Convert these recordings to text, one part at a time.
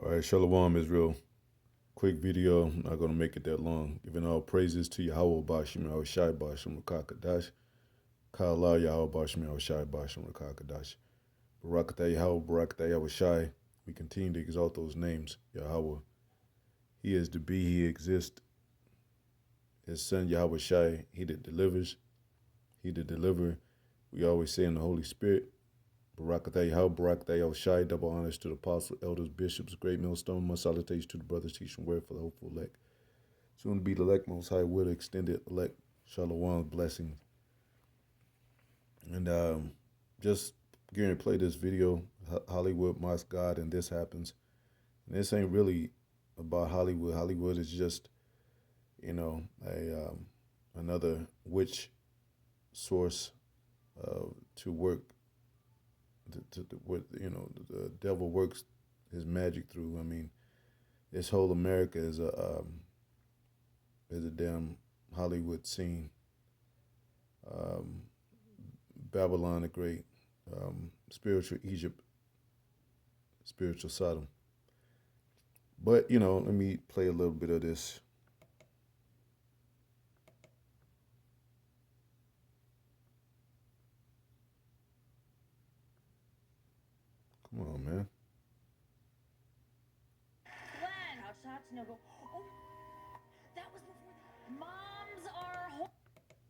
All right, Shalom Israel. Quick video. I'm not going to make it that long. Giving all praises to Yahweh Bashim Shai Bashim Rakakadash. Kala Yahweh Bashim Shai Bashim Rakakadash. Barakatah Yahweh, Barakatah Yahweh Shai. We continue to exalt those names. Yahweh. He is to be, he exists. His son Yahweh Shai, he that delivers. He that deliver. We always say in the Holy Spirit. Barakatah Yahweh, Barakatah Yahweh Shai. Double honors to the apostles, elders, bishops, great millstone. Much salutations to the brothers teaching word for the hopeful elect. Soon to be the elect, most high will extended elect. Shalom, blessings. And just getting to play this video, Hollywood mocks God, and this happens. And this ain't really about Hollywood. Hollywood is just, another witch source to work. The devil works his magic through. I mean, this whole America is a damn Hollywood scene. Babylon the Great, spiritual Egypt, spiritual Sodom. But, let me play a little bit of this. Come on, man. Glenn, shots, no go. Oh, that was before. Moms are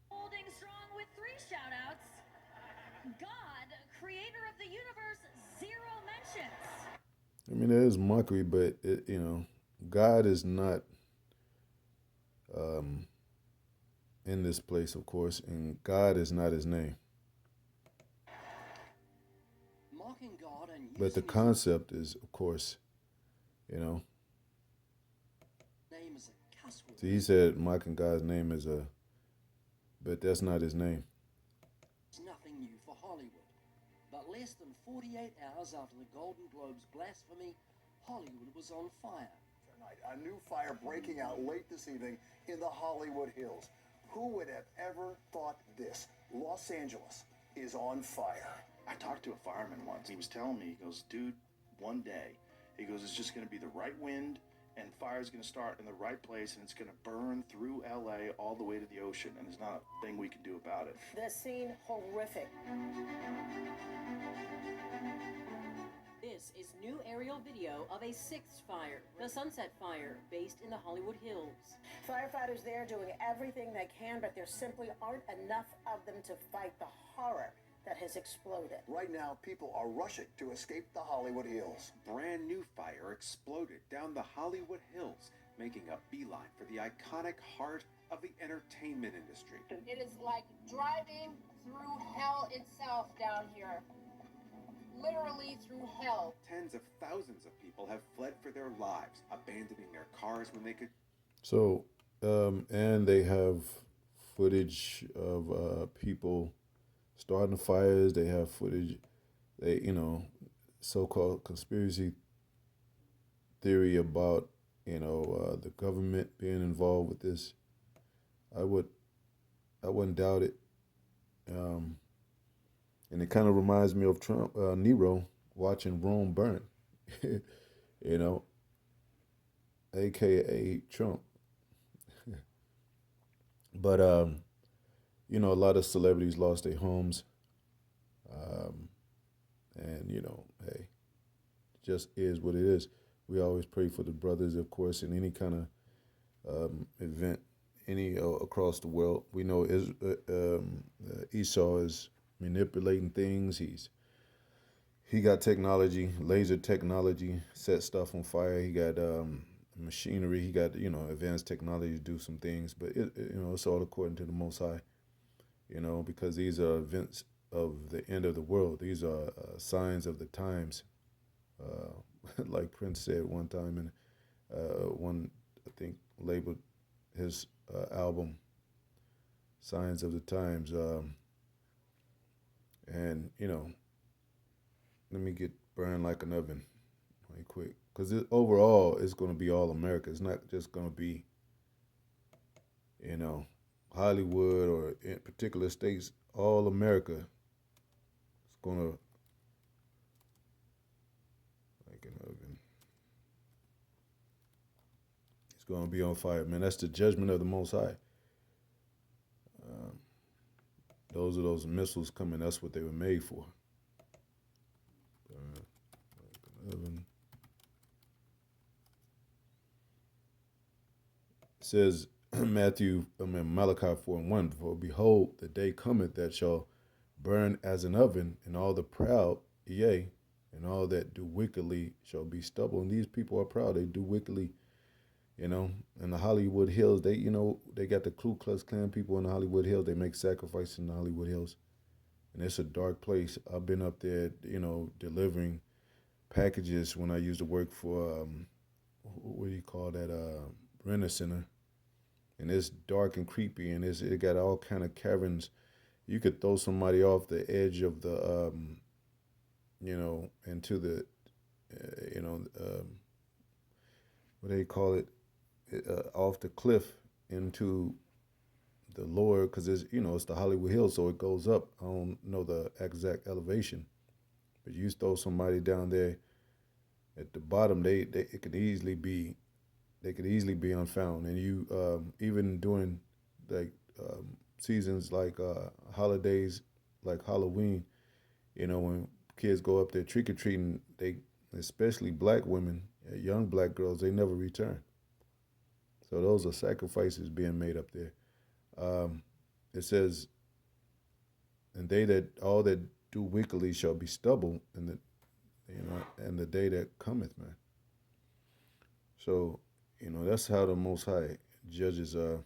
holding strong with 3 shout-outs. God, creator of the universe, 0 mentions. I mean, there is mockery, but, God is not in this place, of course, and God is not his name. Mocking God and but the concept is, of course, name is a cuss word. See, he said mocking God's name is but that's not his name. It's nothing new for Hollywood. But less than 48 hours after the Golden Globes blasphemy, Hollywood was on fire. Tonight, a new fire breaking out late this evening in the Hollywood Hills. Who would have ever thought this? Los Angeles is on fire. I talked to a fireman once. He was telling me, he goes, dude, one day, he goes, it's just going to be the right wind and fire's going to start in the right place and it's going to burn through LA all the way to the ocean and there's not a thing we can do about it. The scene horrific. This is new aerial video of a 6th fire, the Sunset Fire, based in the Hollywood Hills. Firefighters there doing everything they can, but there simply aren't enough of them to fight the horror that has exploded. Right now, people are rushing to escape the Hollywood Hills. Brand new fire exploded down the Hollywood Hills, making a beeline for the iconic heart of the entertainment industry. It is like driving through hell itself down here. Literally through hell. Tens of thousands of people have fled for their lives, abandoning their cars when they could. So, and they have footage of people starting the fires. They have footage, so-called conspiracy theory about, the government being involved with this. I wouldn't doubt it. And it kind of reminds me of Trump, Nero watching Rome burn, AKA Trump. But, a lot of celebrities lost their homes. And, hey, just is what it is. We always pray for the brothers, of course, in any kind of event, across the world. We know Esau is manipulating things. He got technology, laser technology, set stuff on fire. He got machinery. He got advanced technology to do some things. But it's all according to the Most High. Because these are events of the end of the world. These are signs of the times. Like Prince said one time, and one I think labeled his album "Signs of the Times." And, let me get burned like an oven right quick. Because overall, it's going to be all America. It's not just going to be, Hollywood or in particular states. All America is going to, like an oven. It's going to be on fire, man. That's the judgment of the Most High. Those are those missiles coming. That's what they were made for. 11. It says Malachi 4:1. For behold, the day cometh that shall burn as an oven, and all the proud, yea, and all that do wickedly shall be stubble. And these people are proud. They do wickedly. In the Hollywood Hills, they got the Ku Klux Klan people in the Hollywood Hills. They make sacrifices in the Hollywood Hills. And it's a dark place. I've been up there, delivering packages when I used to work for, what do you call that, Renner Center. And it's dark and creepy, and it got all kind of caverns. You could throw somebody off the edge of the, into the, what do they call it? Off the cliff into the lower, because it's the Hollywood Hills, so it goes up. I don't know the exact elevation, but you throw somebody down there at the bottom, they could easily be unfound. And you even during like seasons like holidays like Halloween, when kids go up there trick or treating, they, especially black women, young black girls, they never return. So those are sacrifices being made up there. It says, and they that all that do wickedly shall be stubble, and the day that cometh, man. So, that's how the Most High judges. And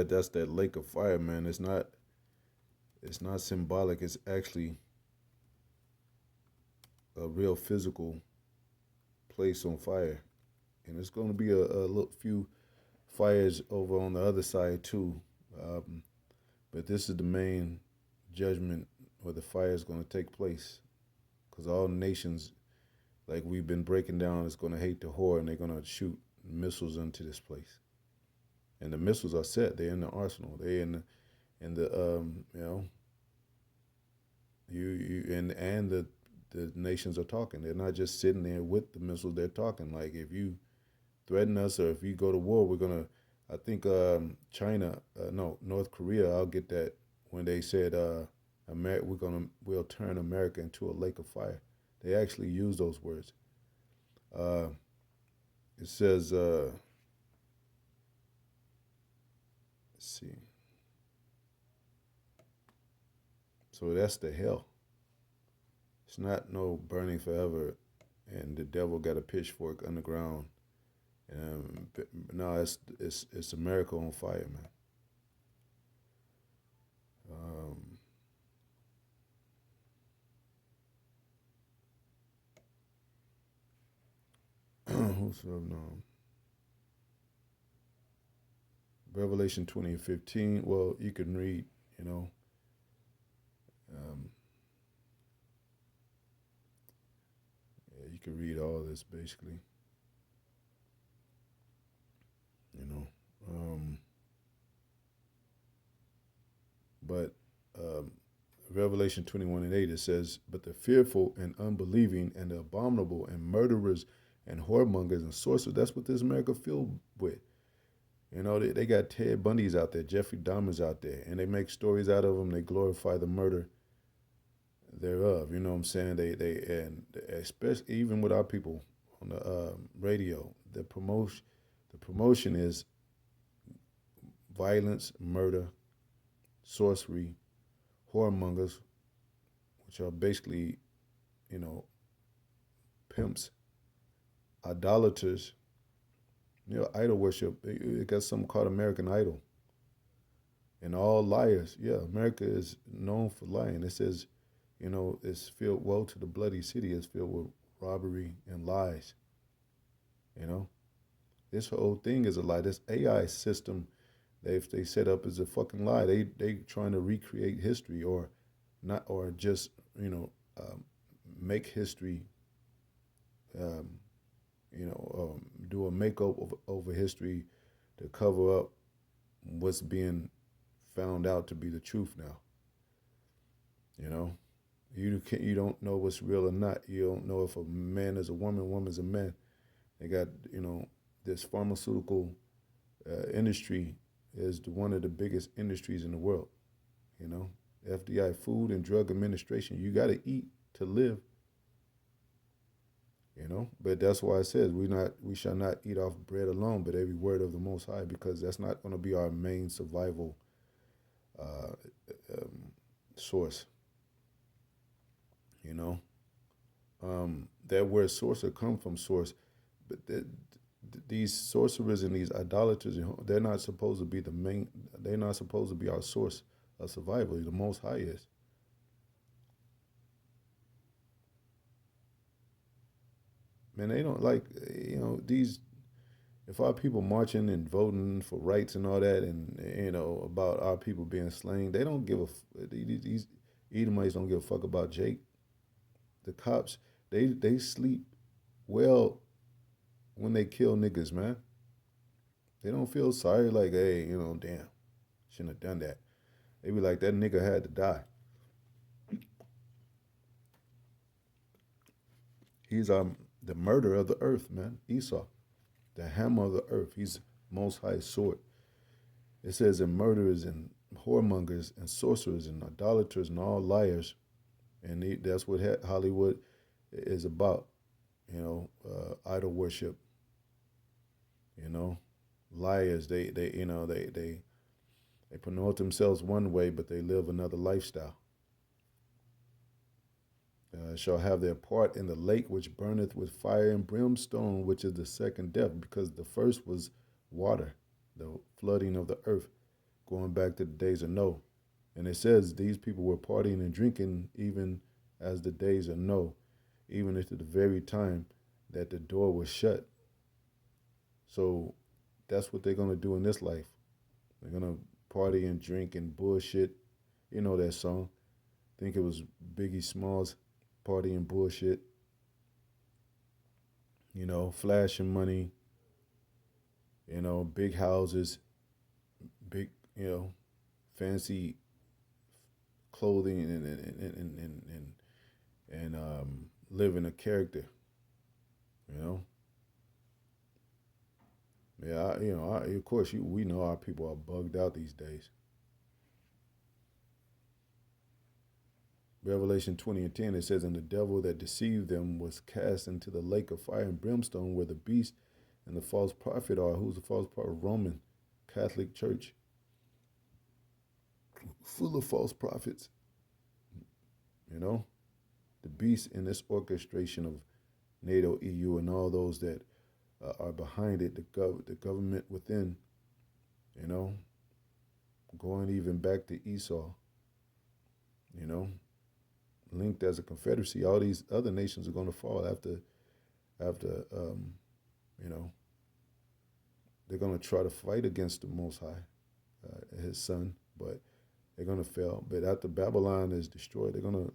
that's that lake of fire, man. It's not symbolic. It's actually a real physical place on fire. And it's going to be a little few fires over on the other side too. But this is the main judgment where the fire is going to take place. Because all nations, like we've been breaking down, is going to hate the whore, and they're going to shoot missiles into this place. And the missiles are set. They're in the arsenal. They're in the the nations are talking. They're not just sitting there with the missiles. They're talking. Like, if you threaten us, or if you go to war, we're gonna. I think North Korea. I'll get that when they said we'll turn America into a lake of fire. They actually use those words. It says, let's see. So that's the hell. It's not no burning forever, and the devil got a pitchfork underground. No, it's America on fire, man. Who's up now? Revelation 20:15. Well, you can read, you can read all this basically. But Revelation 21:8, it says, but the fearful and unbelieving and the abominable and murderers and whoremongers and sorcerers, that's what this America filled with. They got Ted Bundy's out there, Jeffrey Dahmer's out there, and they make stories out of them. They glorify the murder thereof. You know what I'm saying? And especially even with our people on the radio, the promotion is violence, murder, sorcery, whoremongers, which are basically, pimps, idolaters, idol worship. It got something called American Idol. And all liars. Yeah, America is known for lying. It says, it's filled, woe to the bloody city is filled with robbery and lies. This whole thing is a lie. This AI system they set up is a fucking lie. They trying to recreate history, or not, or just make history. Do a makeover over history to cover up what's being found out to be the truth now. You don't know what's real or not. You don't know if a man is a woman, woman's a man. They got this pharmaceutical industry is one of the biggest industries in the world. You know, FDI, Food and Drug Administration. You got to eat to live. You know, but that's why it says we shall not eat off bread alone, but every word of the Most High, because that's not going to be our main survival uh, um, source. You know, that word sorcerer come from source, but these sorcerers and these idolaters, they're not supposed to be the main. They're not supposed to be our source of survival. The Most High is. Man, they don't like these. If our people marching and voting for rights and all that, and about our people being slain, they don't give a. These Edomites don't give a fuck about Jake. The cops, they sleep well when they kill niggas, man. They don't feel sorry like, hey, damn, shouldn't have done that. They be like, that nigga had to die. He's the murderer of the earth, man. Esau, the hammer of the earth. He's Most High sword. It says, and murderers and whoremongers and sorcerers and idolaters and all liars, and that's what Hollywood is about. Idol worship. Liars. They promote themselves one way, but they live another lifestyle. Shall have their part in the lake which burneth with fire and brimstone, which is the second death, because the first was water, the flooding of the earth, going back to the days of Noah. And it says these people were partying and drinking even as the days of Noah, even into the very time that the door was shut. So that's what they're going to do in this life. They're going to party and drink and bullshit. You know that song. I think it was Biggie Smalls, Party and Bullshit. Flashing money. Big houses, big, fancy clothing and living a character. Yeah, of course, we know our people are bugged out these days. Revelation 20 and 10, it says, and the devil that deceived them was cast into the lake of fire and brimstone, where the beast and the false prophet are. Who's the false prophet? Roman Catholic Church. Full of false prophets. The beast in this orchestration of NATO, EU, and all those that are behind it, the government within, going even back to Esau, linked as a confederacy. All these other nations are going to fall after they're going to try to fight against the Most High, his son, but they're going to fail. But after Babylon is destroyed, they're going to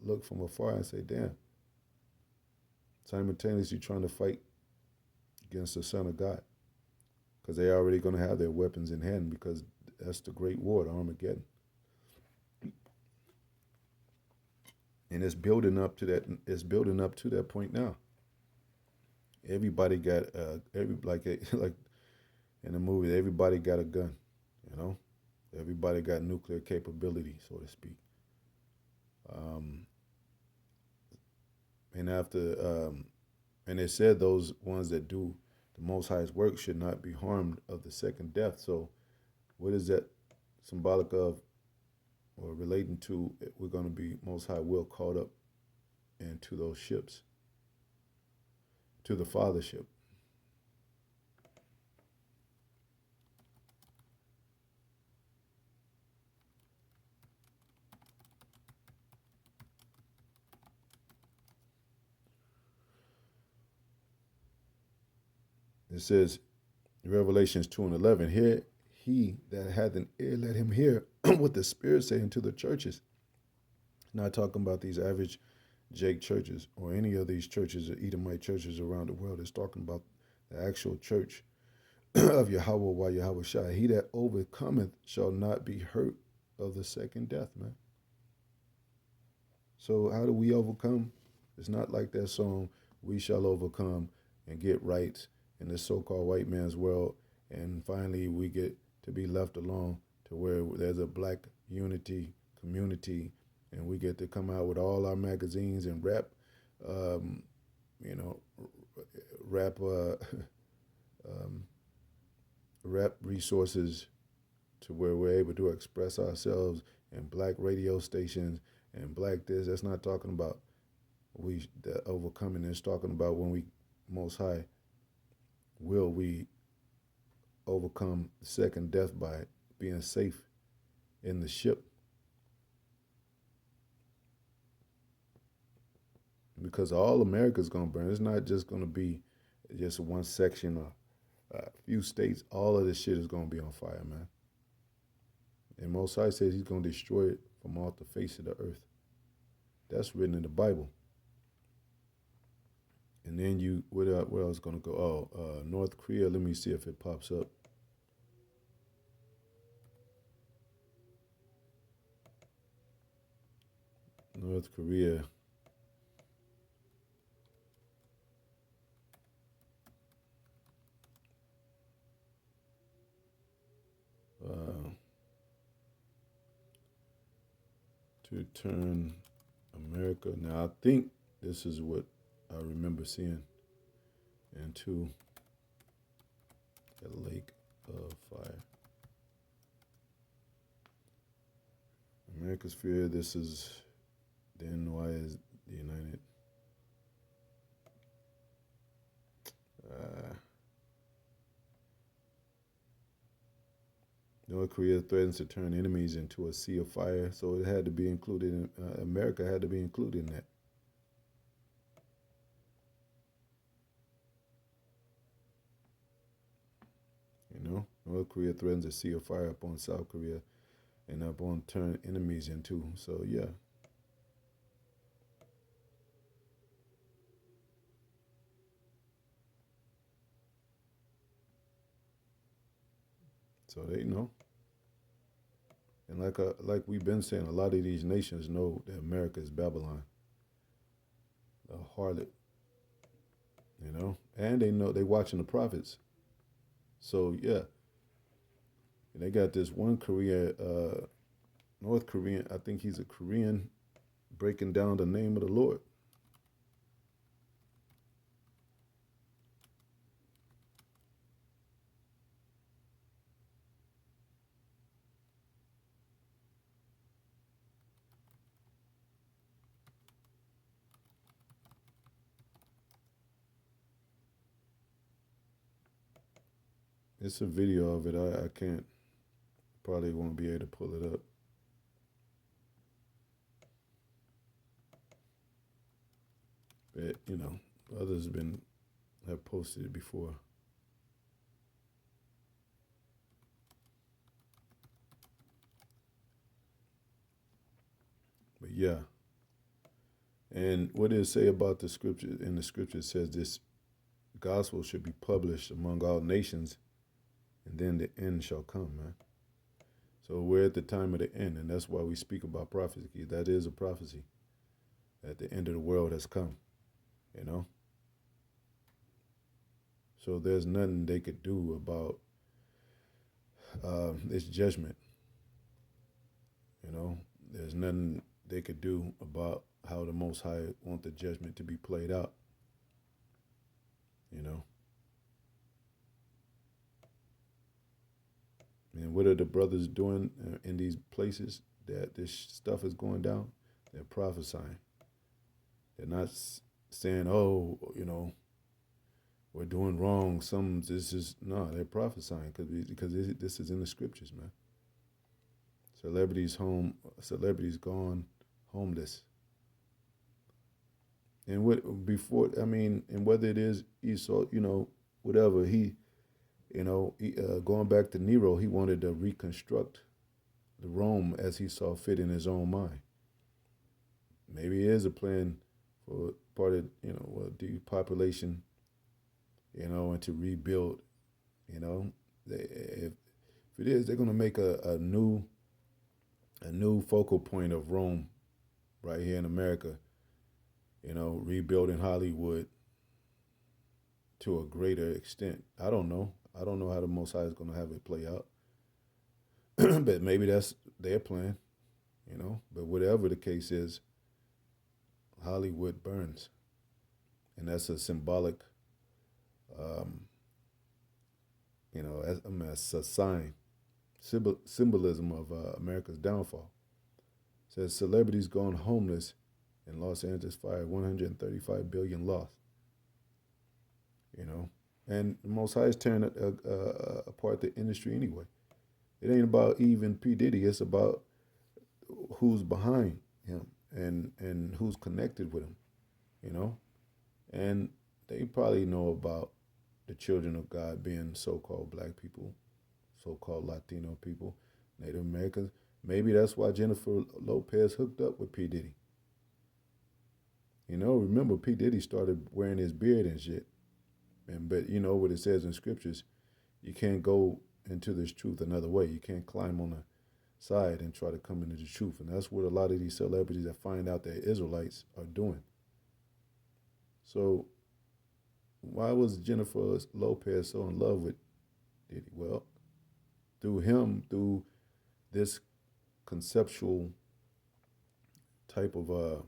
look from afar and say, damn, simultaneously trying to fight against the Son of God, because they're already going to have their weapons in hand, because that's the great war, the Armageddon. And it's building up to that. It's building up to that point now. Everybody got like in the movie. Everybody got a gun. Everybody got nuclear capability, so to speak. And after and it said those ones that do the Most High's work should not be harmed of the second death. So, what is that symbolic of? Or relating to, we're going to be Most High will caught up into those ships, to the Fathership. It says, Revelations 2 and 11, here he that hath an ear, let him hear what the Spirit saying to the churches. Not talking about these average Jake churches or any of these churches or Edomite churches around the world. It's talking about the actual church of Yahweh while Yahweh Shai. He that overcometh shall not be hurt of the second death, man. So how do we overcome? It's not like that song, we shall overcome and get rights in this so-called white man's world, and finally we get to be left alone to where there's a black unity community, and we get to come out with all our magazines and rap, um, you know, rap, rap resources to where we're able to express ourselves in black radio stations and black this. That's not talking about the overcoming. It's talking about when we, Most High, will we overcome the second death by being safe in the ship. Because all America's going to burn. It's not just going to be just one section or a few states. All of this shit is going to be on fire, man. And Most High says he's going to destroy it from off the face of the earth. That's written in the Bible. And then where else going to go? Oh, North Korea. Let me see if it pops up. North Korea. To turn America. Now, I think this is what I remember seeing into a lake of fire. America's fear. This is then why is the United North Korea threatens to turn enemies into a sea of fire, so it had to be included in, America had to be included in that. You know, North Korea threatens a sea of fire upon South Korea and upon turn enemies into, so yeah. So they know. And like we've been saying, a lot of these nations know that America is Babylon, a harlot, you know, and they know they watching the prophets. So yeah, and they got this one North Korean, I think he's a Korean, breaking down the name of the Lord. It's a video of it. I can't, probably won't be able to pull it up. But, you know, others have posted it before. But yeah. And what does it say about the scripture? In the scripture it says this gospel should be published among all nations, and then the end shall come, man. So we're at the time of the end, and that's why we speak about prophecy. That is a prophecy. That the end of the world has come, you know? So there's nothing they could do about this judgment, you know? There's nothing they could do about how the Most High want the judgment to be played out, you know? And what are the brothers doing in these places that this stuff is going down? They're prophesying. They're not saying, oh, you know, we're doing wrong. They're prophesying because this is in the scriptures, man. Celebrities gone homeless. And and whether it is Esau, you know, whatever, going back to Nero, he wanted to reconstruct the Rome as he saw fit in his own mind. Maybe it is a plan for part of, depopulation, and to rebuild, if it is, they're going to make a new focal point of Rome right here in America, rebuilding Hollywood to a greater extent. I don't know. I don't know how the Most High is going to have it play out. But maybe that's their plan, you know. But whatever the case is, Hollywood burns. And that's a symbolic, um, that's a sign, symbolism of America's downfall. It says celebrities gone homeless in Los Angeles fire, 135 billion lost. You know, and the Most High is tearing apart the industry anyway. It ain't about even P Diddy. It's about who's behind him and who's connected with him. You know, and they probably know about the children of God being so-called black people, so-called Latino people, Native Americans. Maybe that's why Jennifer Lopez hooked up with P Diddy. You know, remember P Diddy started wearing his beard and shit. But you know what it says in scriptures, you can't go into this truth another way. You can't climb on the side and try to come into the truth. And that's what a lot of these celebrities that find out they're Israelites are doing. So why was Jennifer Lopez so in love with Diddy? Well, through him, through this conceptual type of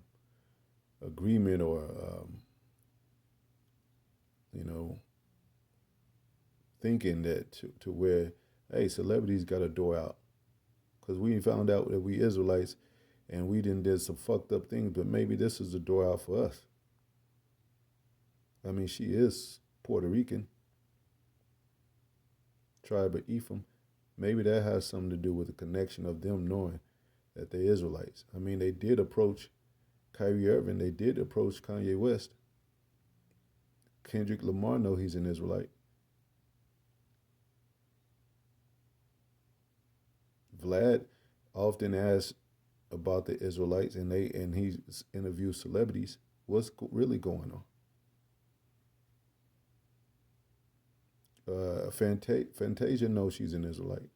agreement or, you know, thinking that to where, hey, celebrities got a door out. Because we found out that we Israelites and we did some fucked up things, but maybe this is the door out for us. I mean, she is Puerto Rican, tribe of Ephraim. Maybe that has something to do with the connection of them knowing that they're Israelites. I mean, they did approach Kyrie Irving. They did approach Kanye West. Kendrick Lamar know he's an Israelite. Vlad often asks about the Israelites, and he interviews celebrities. What's really going on? Fantasia knows she's an Israelite.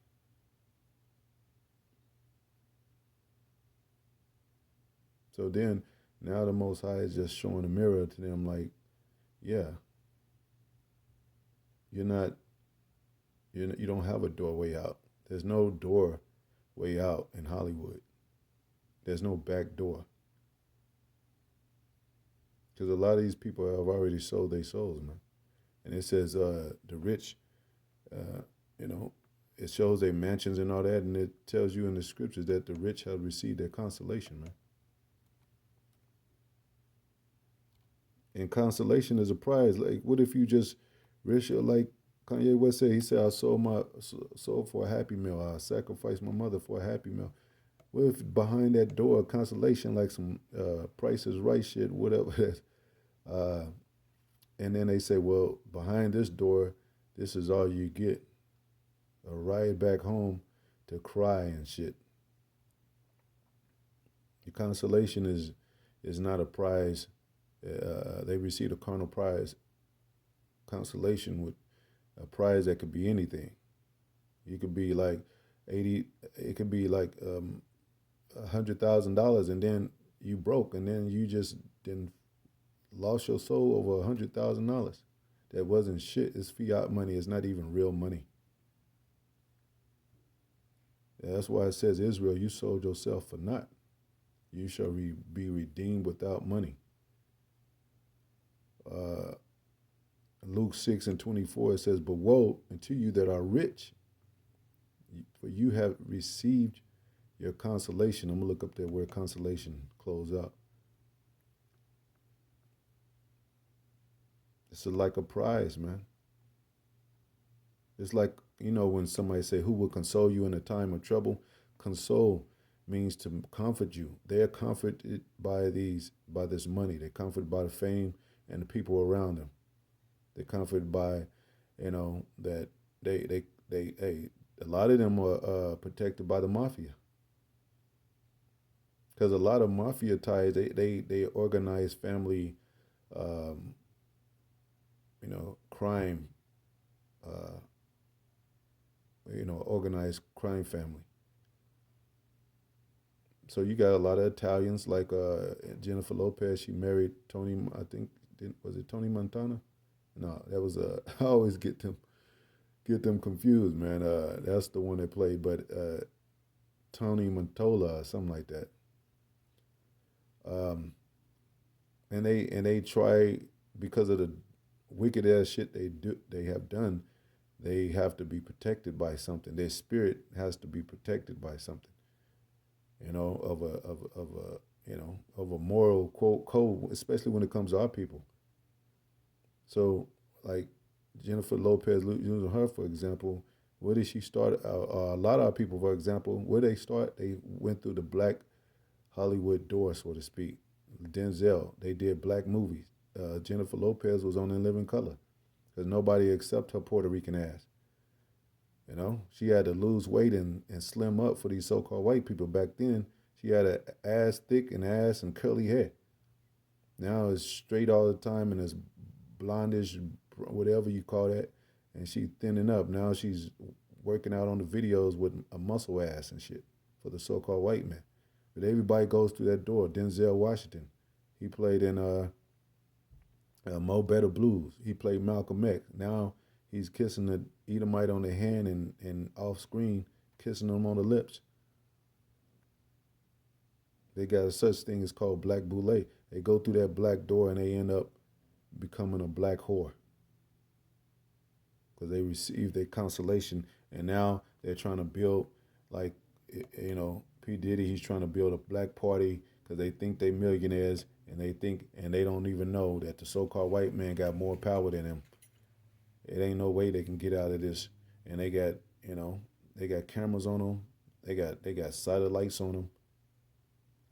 So then, now the Most High is just showing a mirror to them, like, yeah, you're not, you don't have a doorway out. There's no doorway out in Hollywood. There's no back door. Because a lot of these people have already sold their souls, man. And it says the rich, you know, it shows their mansions and all that, and it tells you in the scriptures that the rich have received their consolation, man. And consolation is a prize. Like, what if you just risk your, like Kanye West said, he said, I sold my soul for a happy meal. I sacrificed my mother for a happy meal. What if behind that door, consolation, like some Price is Right shit, whatever it is, and then they say, well, behind this door, this is all you get. A ride back home to cry and shit. The consolation is not a prize. They received a carnal prize. Consolation with a prize that could be anything. You could be like it could be like $100,000, and then you broke, and then you just didn't lost your soul over $100,000. That wasn't shit. It's fiat money. It's not even real money. Yeah, that's why it says, Israel, you sold yourself for naught. You shall be redeemed without money. Luke 6:24, it says, but woe unto you that are rich, for you have received your consolation. I'm going to look up that word consolation, close out. It's like a prize, man. It's like, you know, when somebody say, who will console you in a time of trouble? Console means to comfort you. They're comforted by this money. They're comforted by the fame and the people around them. They're comforted by, you know, that they a lot of them are protected by the mafia. Because a lot of mafia ties, they organize family, you know, crime, you know, organized crime family. So you got a lot of Italians, like Jennifer Lopez. She married Tony, I think, was it Tony Montana? No, that was I always get them confused, man. That's the one they played, but Tony Mantola or something like that. Um, and they try, because of the wicked ass shit they have done. They have to be protected by something. Their spirit has to be protected by something. Of a moral quote code, especially when it comes to our people. So, like Jennifer Lopez, using her for example, where did she start? A lot of our people, for example, where they start, they went through the black Hollywood door, so to speak. Denzel, they did black movies. Jennifer Lopez was on In Living Color because nobody accept her Puerto Rican ass. She had to lose weight and slim up for these so-called white people. Back then, she had an ass thick and ass and curly hair. Now it's straight all the time and it's blondish, whatever you call that, and she thinning up. Now she's working out on the videos with a muscle ass and shit for the so-called white man. But everybody goes through that door. Denzel Washington, he played in Mo Better Blues. He played Malcolm X. Now he's kissing the Edomite on the hand and off screen kissing them on the lips. They got a such thing as called black boule. They go through that black door and they end up becoming a black whore because they received their consolation, and now they're trying to build, like, P Diddy. He's trying to build a black party because they think they millionaires, and they don't even know that the so-called white man got more power than them. It ain't no way they can get out of this, and they got cameras on them, they got satellites on them.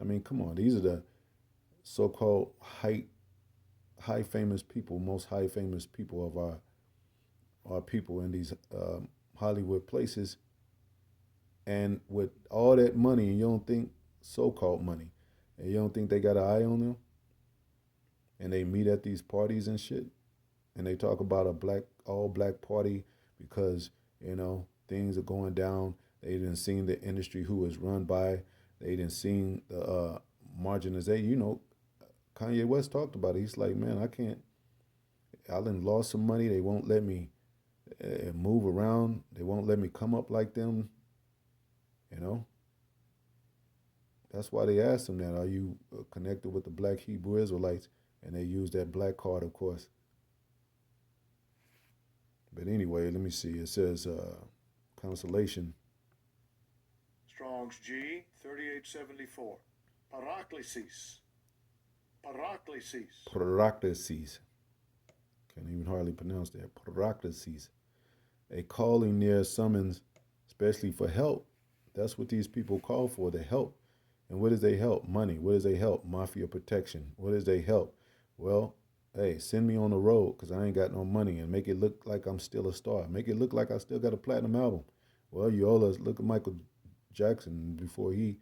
I mean, come on, these are the so-called high famous people, most high famous people of our people in these Hollywood places, and with all that money, and you don't think so-called money, and you don't think they got an eye on them, and they meet at these parties and shit, and they talk about a all black party because things are going down. They didn't seen the industry who is run by. They didn't seen the marginalization. Kanye West talked about it. He's like, man, I can't. I done lost some money. They won't let me move around. They won't let me come up like them. You know. That's why they asked him that. Are you connected with the Black Hebrew Israelites? And they used that black card, of course. But anyway, let me see. It says consolation. Strong's G 3874. Paraklesis. Paraklesis. Paraklesis. Can't even hardly pronounce that. Paraklesis. A calling near summons, especially for help. That's what these people call for, the help. And what does they help? Money. What does they help? Mafia protection. What does they help? Well, hey, send me on the road because I ain't got no money, and make it look like I'm still a star. Make it look like I still got a platinum album. Well, you owe us. Look at Michael Jackson before he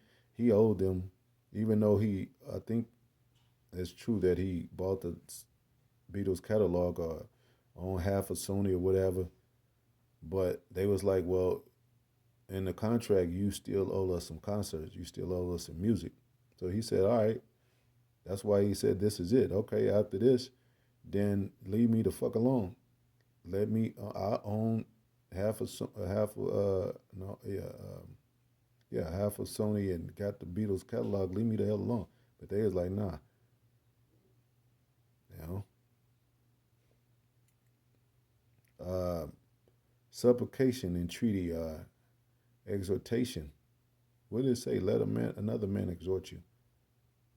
owed them, even though I think it's true that he bought the Beatles catalog or owned half of Sony or whatever. But they was like, well, in the contract, you still owe us some concerts. You still owe us some music. So he said, all right. That's why he said, this is it. Okay, after this, then leave me the fuck alone. Let me, I own half of Sony and got the Beatles catalog. Leave me the hell alone. But they was like, nah. You know? Supplication, entreaty, exhortation. What did it say? Let another man exhort you.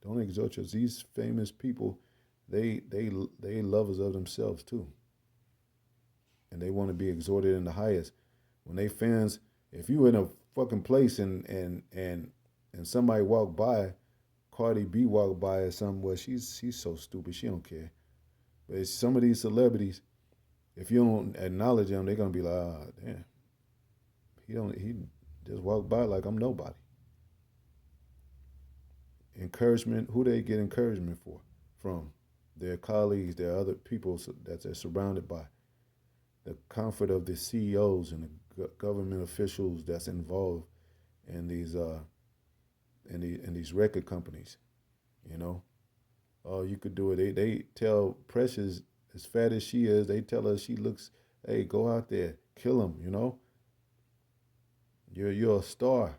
Don't exhort you. These famous people, they lovers of themselves too. And they want to be exhorted in the highest. When they fans, if you in a fucking place and somebody walk by, Cardi B walk by or something, well, she's so stupid, she don't care. But it's some of these celebrities, if you don't acknowledge them, they're gonna be like, oh, damn. He just walked by like I'm nobody. Encouragement, who they get encouragement from? Their colleagues, their other people that they're surrounded by. The comfort of the CEOs and the government officials that's involved in these in these record companies. Oh, you could do it. They tell Precious as fat as she is, they tell her she looks, hey, go out there, kill him, you know? You're a star.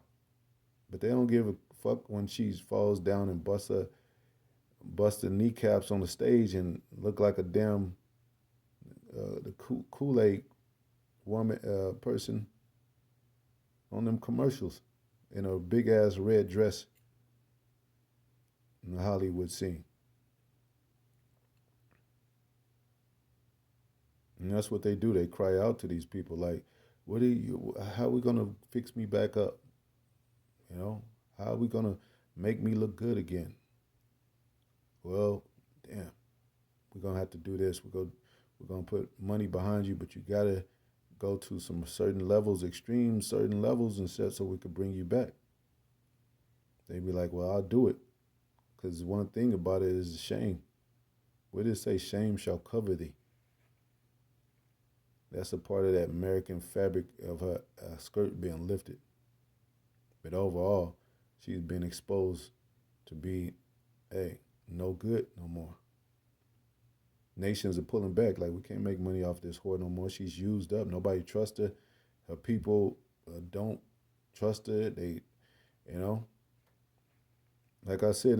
But they don't give a fuck when she falls down and bust her kneecaps on the stage and look like a damn the Kool-Aid woman person on them commercials in a big ass red dress in the Hollywood scene. And that's what they do. They cry out to these people like, "What are you? How are we gonna fix me back up? You know, how are we gonna make me look good again?" Well, damn, we're gonna have to do this. We're gonna put money behind you, but you gotta go to some certain levels, extreme certain levels, and so we could bring you back. They'd be like, "Well, I'll do it," because one thing about it is shame. Where did it say shame shall cover thee? That's a part of that American fabric of her skirt being lifted. But overall, she's been exposed to be, hey, no good no more. Nations are pulling back. Like, we can't make money off this whore no more. She's used up. Nobody trusts her. Her people don't trust her. They, you know, like I said,